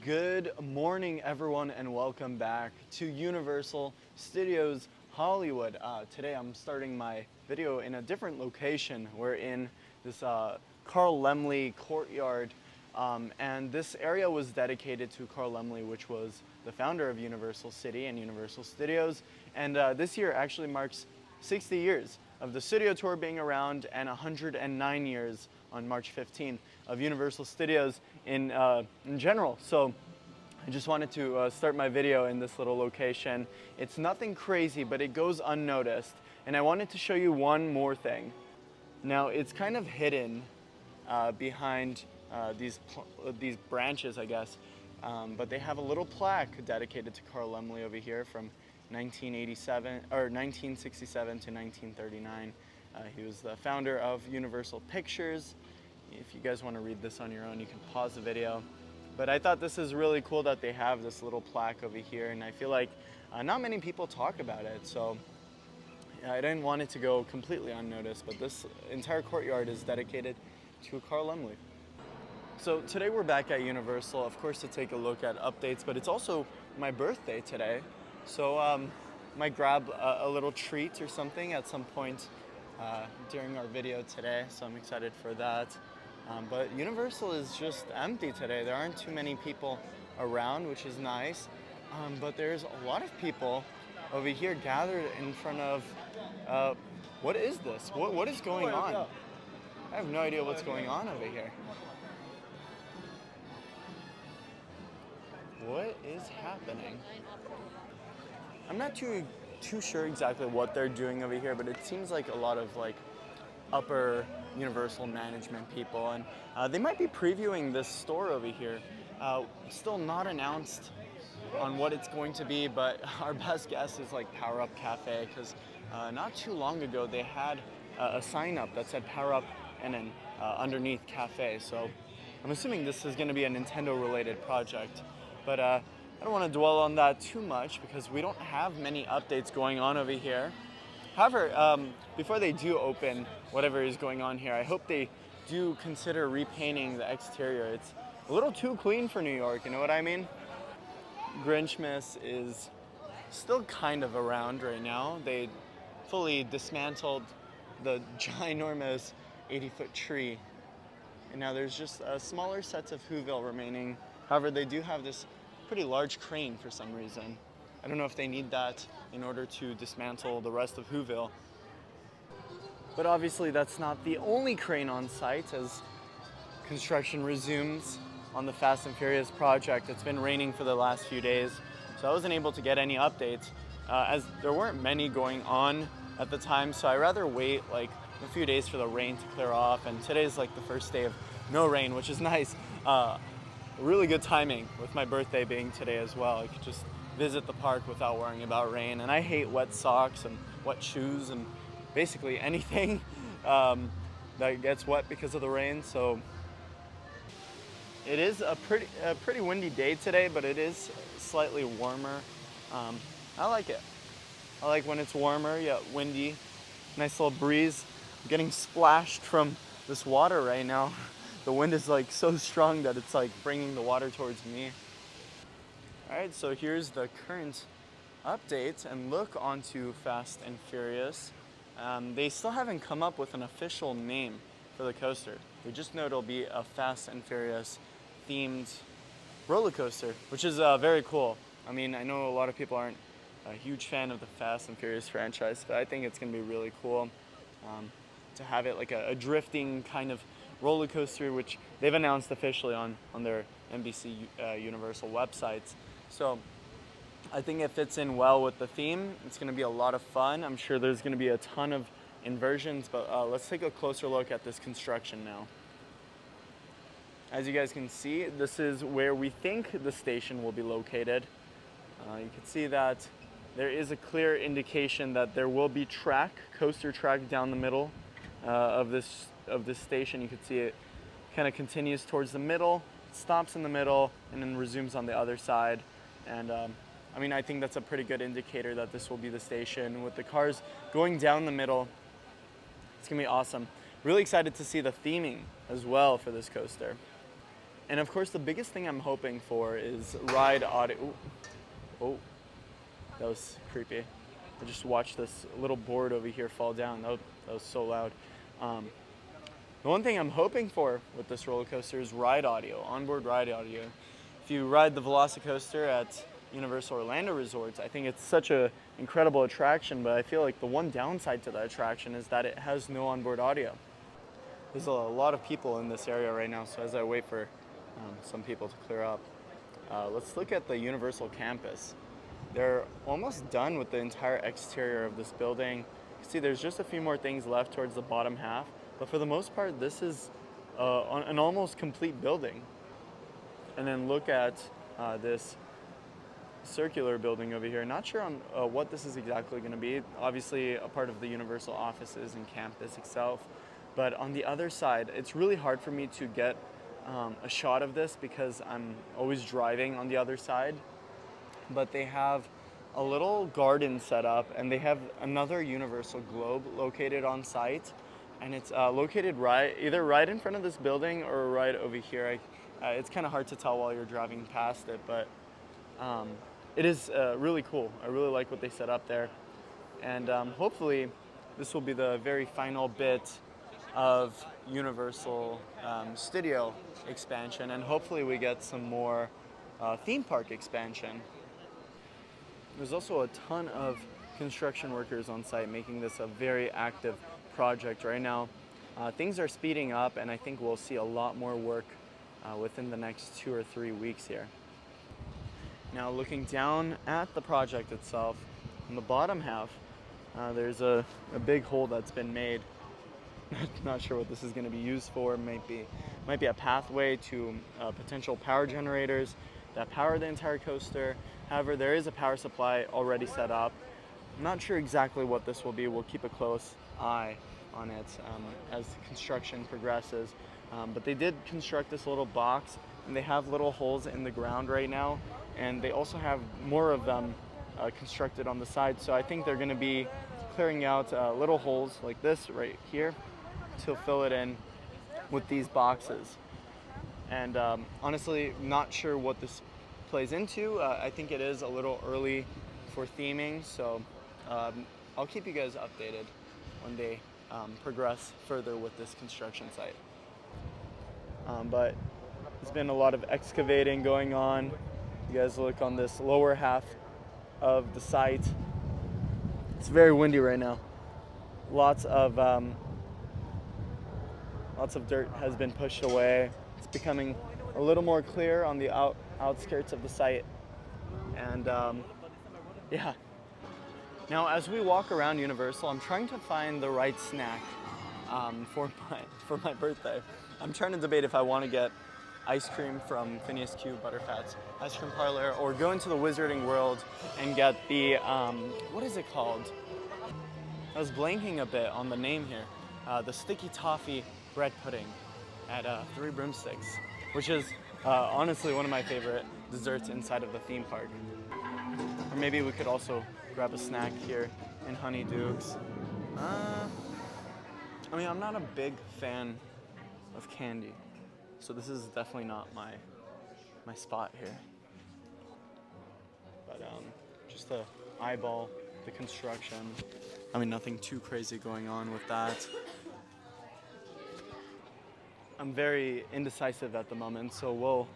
Good morning, everyone, and welcome back to Universal Studios Hollywood. Today I'm starting my video in a different location. We're in this Carl Lemley courtyard, and this area was dedicated to Carl Lemley, which was the founder of Universal City and Universal Studios. And this year actually marks 60 years of the studio tour being around and 109 years on March 15 of Universal Studios in general. So I just wanted to start my video in this little location. It's nothing crazy, but it goes unnoticed. And I wanted to show you one more thing. Now it's kind of hidden behind these branches, I guess. But they have a little plaque dedicated to Carl Lemley over here from 1967 to 1939. He was the founder of Universal Pictures. If you guys want to read this on your own, you can pause the video. But I thought this is really cool that they have this little plaque over here, and I feel like not many people talk about it, so I didn't want it to go completely unnoticed, but this entire courtyard is dedicated to Carl Lemley. So today we're back at Universal, of course, to take a look at updates, but it's also my birthday today, so might grab a little treat or something at some point during our video today, so I'm excited for that. But Universal is just empty today. There aren't too many people around, which is nice. But there's a lot of people over here gathered in front of, what is this? What is going on? I have no idea what's going on over here. What is happening? I'm not too sure exactly what they're doing over here, but it seems like a lot of upper Universal management people, and they might be previewing this store over here. Still not announced on what it's going to be, but our best guess is Power Up Cafe, because not too long ago they had a sign up that said Power Up and then underneath Cafe, so I'm assuming this is going to be a Nintendo related project, but I don't want to dwell on that too much because we don't have many updates going on over here. However, before they do open whatever is going on here, I hope they do consider repainting the exterior. It's a little too clean for New York, you know what I mean? Grinchmas is still kind of around right now. They fully dismantled the ginormous 80-foot tree. And now there's just smaller sets of Whoville remaining. However, they do have this pretty large crane for some reason. I don't know if they need that in order to dismantle the rest of Whoville. But obviously that's not the only crane on site as construction resumes on the Fast and Furious project. It's been raining for the last few days, so I wasn't able to get any updates as there weren't many going on at the time, so I rather wait a few days for the rain to clear off, and today's the first day of no rain, which is nice. Really good timing with my birthday being today as well. I could just visit the park without worrying about rain, and I hate wet socks and wet shoes and basically anything that gets wet because of the rain. So it is a pretty windy day today, but it is slightly warmer. I like it. I like when it's warmer yet windy. Nice little breeze. I'm getting splashed from this water right now. The wind is so strong that it's bringing the water towards me. Alright, so here's the current update, and look onto Fast and Furious. They still haven't come up with an official name for the coaster. They just know it'll be a Fast and Furious themed roller coaster, which is very cool. I mean, I know a lot of people aren't a huge fan of the Fast and Furious franchise, but I think it's going to be really cool to have it a drifting kind of roller coaster, which they've announced officially on their NBC Universal websites. So I think it fits in well with the theme. It's going to be a lot of fun. I'm sure there's going to be a ton of inversions, but let's take a closer look at this construction now. As you guys can see, this is where we think the station will be located. You can see that there is a clear indication that there will be coaster track down the middle of this station. You can see it kind of continues towards the middle, stops in the middle, and then resumes on the other side. And I mean, I think that's a pretty good indicator that this will be the station with the cars going down the middle. It's gonna be awesome. Really excited to see the theming as well for this coaster. And of course, the biggest thing I'm hoping for is ride audio. Ooh. Oh, that was creepy. I just watched this little board over here fall down. That was so loud. The one thing I'm hoping for with this roller coaster is ride audio, onboard ride audio. If you ride the Velocicoaster at Universal Orlando Resorts, I think it's such an incredible attraction, but I feel like the one downside to that attraction is that it has no onboard audio. There's a lot of people in this area right now, so as I wait for some people to clear up, let's look at the Universal campus. They're almost done with the entire exterior of this building. You see, there's just a few more things left towards the bottom half, but for the most part, this is an almost complete building. And then look at this circular building over here. Not sure on what this is exactly going to be. Obviously, a part of the Universal offices and campus itself. But on the other side, it's really hard for me to get a shot of this because I'm always driving on the other side. But they have a little garden set up, and they have another Universal globe located on site, and it's located either right in front of this building or right over here. It's kind of hard to tell while you're driving past it, but it is really cool. I really like what they set up there, and hopefully this will be the very final bit of Universal Studio expansion, and hopefully we get some more theme park expansion. There's also a ton of construction workers on site making this a very active project right now. Things are speeding up, and I think we'll see a lot more work within the next 2 or 3 weeks here. Now, looking down at the project itself, in the bottom half, there's a big hole that's been made. Not sure what this is going to be used for. Might be a pathway to potential power generators that power the entire coaster. However, there is a power supply already set up. I'm not sure exactly what this will be. We'll keep a close eye on it as construction progresses. But they did construct this little box, and they have little holes in the ground right now, and they also have more of them constructed on the side. So I think they're going to be clearing out little holes like this right here to fill it in with these boxes. And honestly, not sure what this plays into. I think it is a little early for theming, so I'll keep you guys updated when they progress further with this construction site. But there's been a lot of excavating going on. You guys look on this lower half of the site. It's very windy right now. Lots of dirt has been pushed away. It's becoming a little more clear on the outskirts of the site, and yeah. Now, as we walk around Universal, I'm trying to find the right snack for my birthday. I'm trying to debate if I want to get ice cream from Phineas Q Butterfat's ice cream parlor, or go into the Wizarding World and get the what is it called? I was blanking a bit on the name here. The sticky toffee bread pudding at Three Broomsticks, which is honestly one of my favorite desserts inside of the theme park. Or maybe we could also grab a snack here in Honeydukes. I mean, I'm not a big fan of candy, so this is definitely not my spot here. But just to eyeball the construction. I mean, nothing too crazy going on with that. I'm very indecisive at the moment, so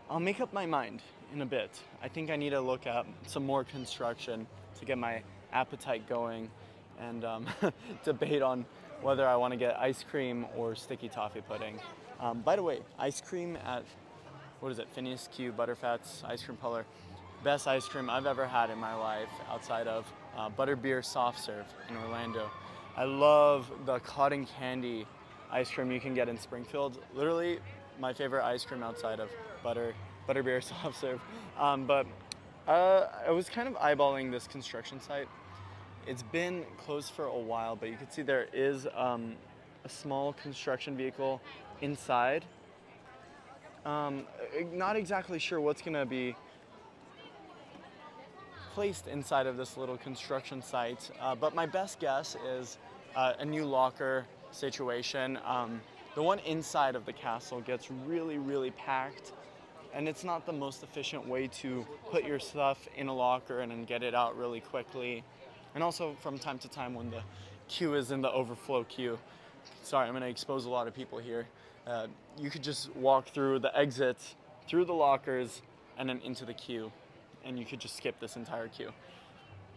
I'll make up my mind in a bit. I think I need to look at some more construction to get my appetite going, and debate on whether I want to get ice cream or sticky toffee pudding. By the way, ice cream at, Phineas Q Butterfat's ice cream parlor. Best ice cream I've ever had in my life outside of Butterbeer Soft Serve in Orlando. I love the cotton candy ice cream you can get in Springfield. Literally my favorite ice cream outside of Butterbeer Soft Serve. But I was kind of eyeballing this construction site. It's been closed for a while, but you can see there is a small construction vehicle inside. Not exactly sure what's gonna be placed inside of this little construction site, but my best guess is a new locker situation. The one inside of the castle gets really, really packed, and it's not the most efficient way to put your stuff in a locker and then get it out really quickly. And also from time to time when the queue is in the overflow queue, sorry, I'm gonna expose a lot of people here. You could just walk through the exits, through the lockers, and then into the queue, and you could just skip this entire queue.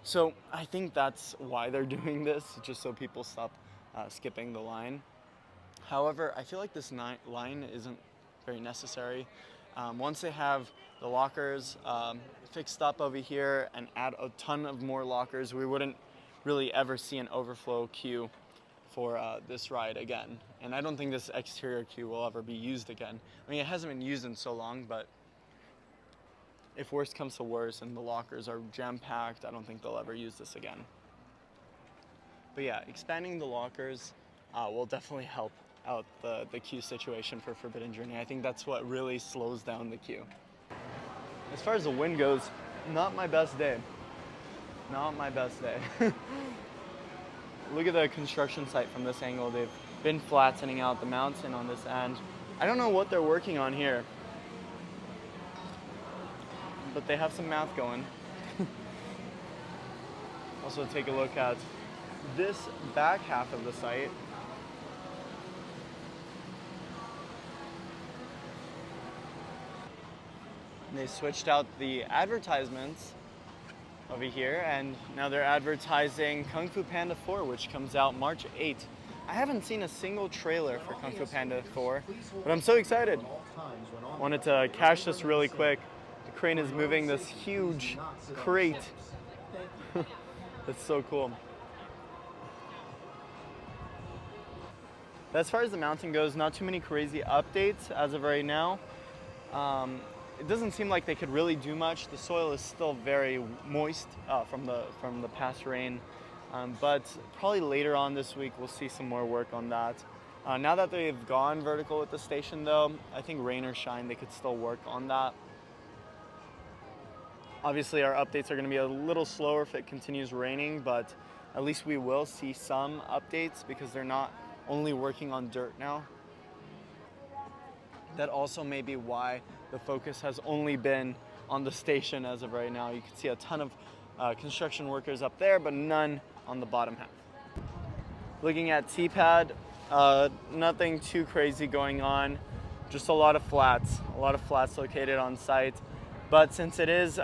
So I think that's why they're doing this, just so people stop skipping the line. However, I feel like this line isn't very necessary. Once they have the lockers fixed up over here and add a ton of more lockers, we wouldn't really ever see an overflow queue for this ride again. And I don't think this exterior queue will ever be used again. I mean, it hasn't been used in so long, but if worse comes to worse and the lockers are jam-packed, I don't think they'll ever use this again. But yeah, expanding the lockers will definitely help out the queue situation for Forbidden Journey. I think that's what really slows down the queue. As far as the wind goes, not my best day. Not my best day. Look at the construction site from this angle. They've been flattening out the mountain on this end. I don't know what they're working on here, but they have some math going. Also take a look at this back half of the site. They switched out the advertisements over here, and now they're advertising Kung Fu Panda 4, which comes out March 8th. I haven't seen a single trailer for Kung Fu Panda 4, but I'm so excited. Wanted to cache this really quick. The crane is moving this huge crate. That's so cool. But as far as the mountain goes, not too many crazy updates as of right now. It doesn't seem like they could really do much. The soil is still very moist from the past rain, but probably later on this week we'll see some more work on that. Now that they've gone vertical with the station though, I think rain or shine, they could still work on that. Obviously our updates are going to be a little slower if it continues raining, but at least we will see some updates because they're not only working on dirt now. That also may be why the focus has only been on the station as of right now. You can see a ton of construction workers up there, but none on the bottom half. Looking at T-pad, nothing too crazy going on, just a lot of flats located on site. But since it is,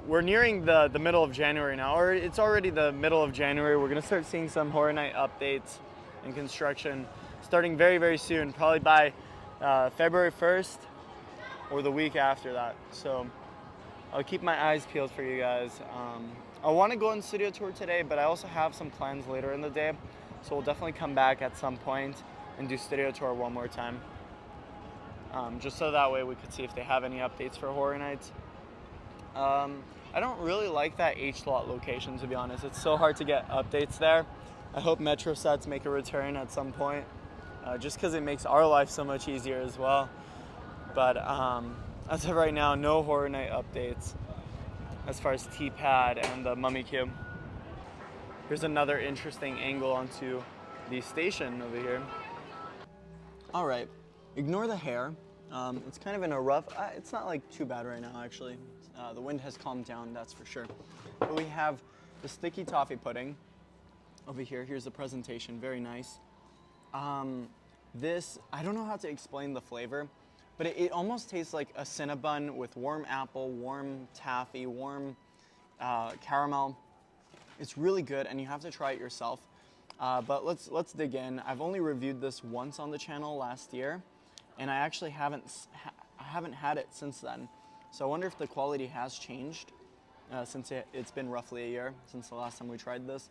we're nearing the middle of January now, or it's already the middle of January, we're gonna start seeing some Horror Night updates and construction starting very, very soon, probably by February 1st or the week after that. So I'll keep my eyes peeled for you guys. I want to go on studio tour today, but I also have some plans later in the day. So we'll definitely come back at some point and do studio tour one more time. Just so that way we could see if they have any updates for Horror Nights. I don't really like that H-Lot location, to be honest. It's so hard to get updates there. I hope Metro sets make a return at some point. Just because it makes our life so much easier as well. But as of right now, no Horror Night updates as far as T-pad and the Mummy Cube. Here's another interesting angle onto the station over here. All right, ignore the hair. It's kind of in a rough, it's not like too bad right now actually. The wind has calmed down, that's for sure. But we have the sticky toffee pudding over here. Here's the presentation, very nice. This, I don't know how to explain the flavor, but it almost tastes like a Cinnabon with warm apple, warm taffy, warm caramel. It's really good, and you have to try it yourself. But let's dig in. I've only reviewed this once on the channel last year, and I actually haven't had it since then. So I wonder if the quality has changed since it's been roughly a year since the last time we tried this.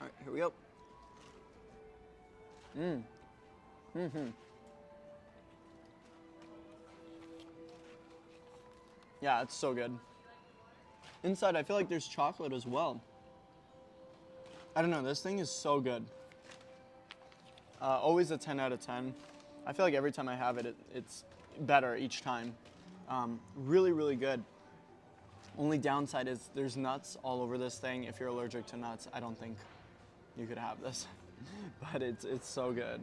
All right, here we go. Yeah, it's so good. Inside, I feel like there's chocolate as well. I don't know, this thing is so good. Always a 10 out of 10. I feel like every time I have it, it's better each time. Really, really good. Only downside is there's nuts all over this thing. If you're allergic to nuts, I don't think you could have this. But it's so good.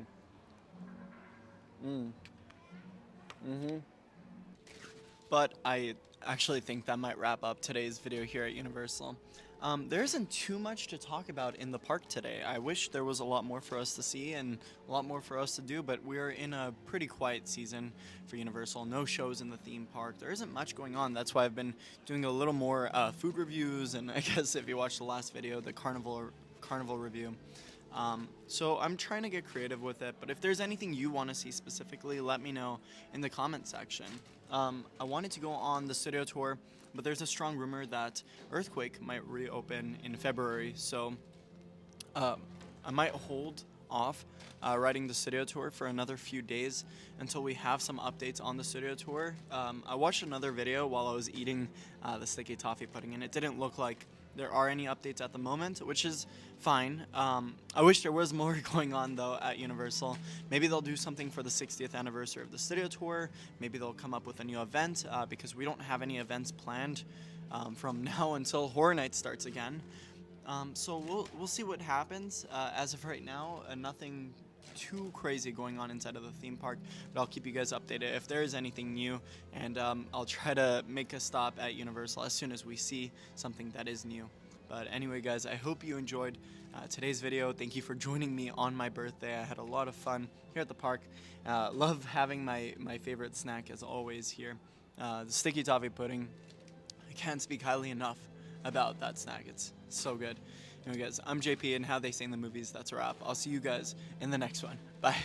But I actually think that might wrap up today's video here at Universal. There isn't too much to talk about in the park today. I wish there was a lot more for us to see and a lot more for us to do, but we're in a pretty quiet season for Universal. No shows in the theme park. There isn't much going on. That's why I've been doing a little more food reviews, and I guess if you watched the last video, the carnival review. So I'm trying to get creative with it, but if there's anything you want to see specifically, let me know in the comment section. I wanted to go on the studio tour, but there's a strong rumor that Earthquake might reopen in February, so I might hold off riding the studio tour for another few days until we have some updates on the studio tour. I watched another video while I was eating the sticky toffee pudding, and it didn't look like there are any updates at the moment, which is fine. I wish there was more going on though at Universal. Maybe they'll do something for the 60th anniversary of the studio tour. Maybe they'll come up with a new event because we don't have any events planned from now until Horror Nights starts again. So we'll see what happens. As of right now, nothing too crazy going on inside of the theme park, but I'll keep you guys updated if there is anything new, and I'll try to make a stop at Universal as soon as we see something that is new. But anyway guys, I hope you enjoyed today's video. Thank you for joining me on my birthday. I had a lot of fun here at the park. Love having my favorite snack as always here, the sticky toffee pudding. I can't speak highly enough about that snack. It's so good. Anyway guys, I'm JP, and how they say in the movies, that's a wrap. I'll see you guys in the next one. Bye.